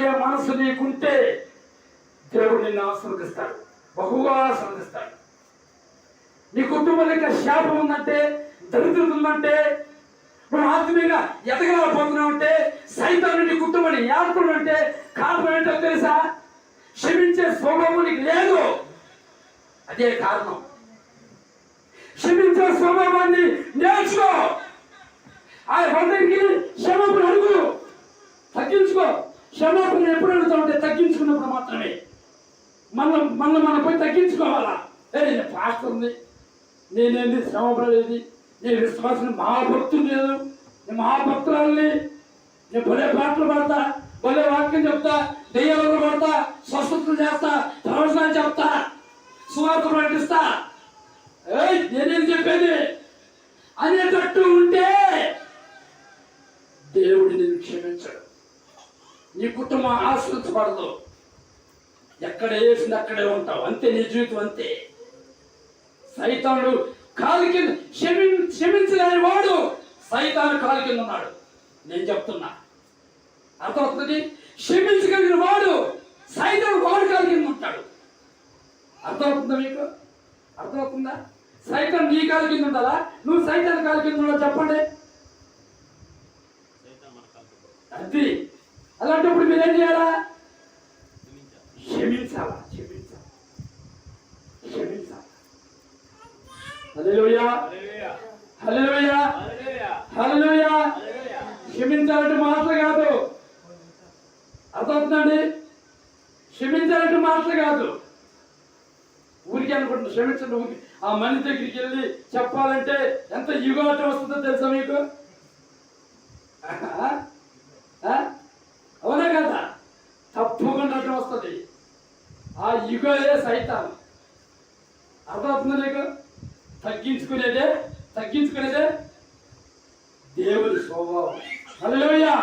తగ్గించుకునే మనసు నీకుంటే దేవుడు నిన్ను ఆశీర్వదిస్తాడు, బహుగా ఆశీర్వదిస్తాడు. నీ కుటుంబంలో శాపం ఉందంటే, దరిద్రత ఉందంటే, మనం ఆత్మీయంగా ఎదగలేకపోతున్నామంటే, సైతాన్ని నీ కుటుంబాన్ని ఏడుకుంటే కారణం ఏంటో తెలుసా? క్షమించే స్వభావం నీకు లేదు. అదే కారణం. క్షమించే స్వభావాన్ని నేర్చుకో. ఆ బంధుకి క్షమాపణ అడుగు, తగ్గించుకో. క్షమాపణ ఎప్పుడు అడుగుతా ఉంటే తగ్గించుకున్నప్పుడు మాత్రమే. మనం పోయి తగ్గించుకోవాలా. నేను పాస్టర్ని, నేనేంది శ్రమపడేది, నేను విశ్వాసం మహాభక్తులు లేదు, నేను మహాభక్తురాలని, నేను భలే పాటలు పాడతా, భలే వాక్యం చెప్తా, దెయ్యాలను పడతా, స్వస్థతలు చేస్తా, ప్రవచనాలు చెప్తా, సువార్త ప్రకటిస్తా, నేనేం చెప్పేది అనేటట్టు ఉంటే దేవుడు నిన్ను క్షమించాడు. నీ కుటుంబం ఆశ్రయించబడదు. ఎక్కడ వేసింది అక్కడే ఉంటావు, అంతే. నీ జీవితం అంతే. సైతానుడు కాలు కింద క్షమించలేని వాడు సైతాను కాలు కింద ఉన్నాడు. నేను చెప్తున్నా, అర్థమవుతుంది? క్షమించగలిగిన వాడు సైతాను వాడు కాలు కింద ఉంటాడు. అర్థమవుతుందా మీకు? అర్థమవుతుందా? సైతాన్ నీ కాలు కింద ఉండాలా, నువ్వు సైతాన్ కాలు కింద ఉండాలి? చెప్పండి. అది అలాంటప్పుడు మీరేం చేయాలా? క్షమించాలా, క్షమించాలి, క్షమించాలి. హల్లెలూయా, హల్లెలూయా, హల్లెలూయా. క్షమించాలంటే మాటలు కాదు. అర్థమవుతుందండి? క్షమించాలంటే మాటలు కాదు. ఊరికి అనుకుంటున్నా క్షమించండి. ఊరికి ఆ మనిషి దగ్గరికి వెళ్ళి చెప్పాలంటే ఎంత యుగాటం వస్తుందో తెలుసా మీకు? అవునా కదా? తప్పకుండా అర్థం వస్తుంది. ఆ యుగే సైతాన్. అర్థమవుతుందా నీకు? తగ్గించుకునేదే దేవుని స్వభావం. హల్లెలూయా.